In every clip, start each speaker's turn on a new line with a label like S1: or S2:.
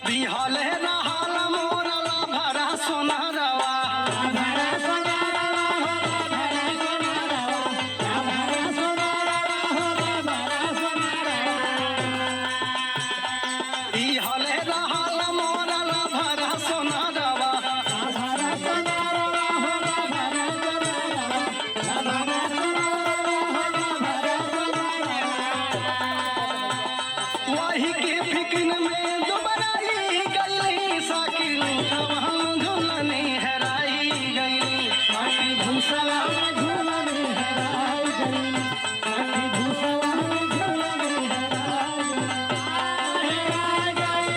S1: बिहले रहल मोरा भरा सोनारवा बिहले रहल मोरा भरा सोनारवा वही के फिकिन में दुबराई गई साकिन झूलनी हेराई गई साकी भूसवा झूलनी हेराई गई साकी भूसवा झूलनी हेराई गई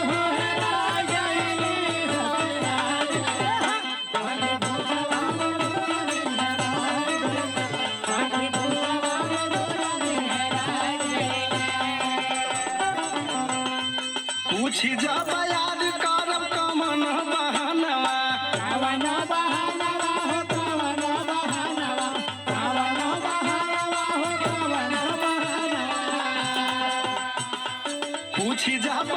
S1: हो हेराई गई हो साकी भूसवा झूलनी हेराई गई साकी भूसवा झूलनी हेराई गई पूछी जब याद करब कमन बहनवा कवन बहनवा हो कवन बहनवा कवन बहनवा हो कवन बहनवा पूछी जब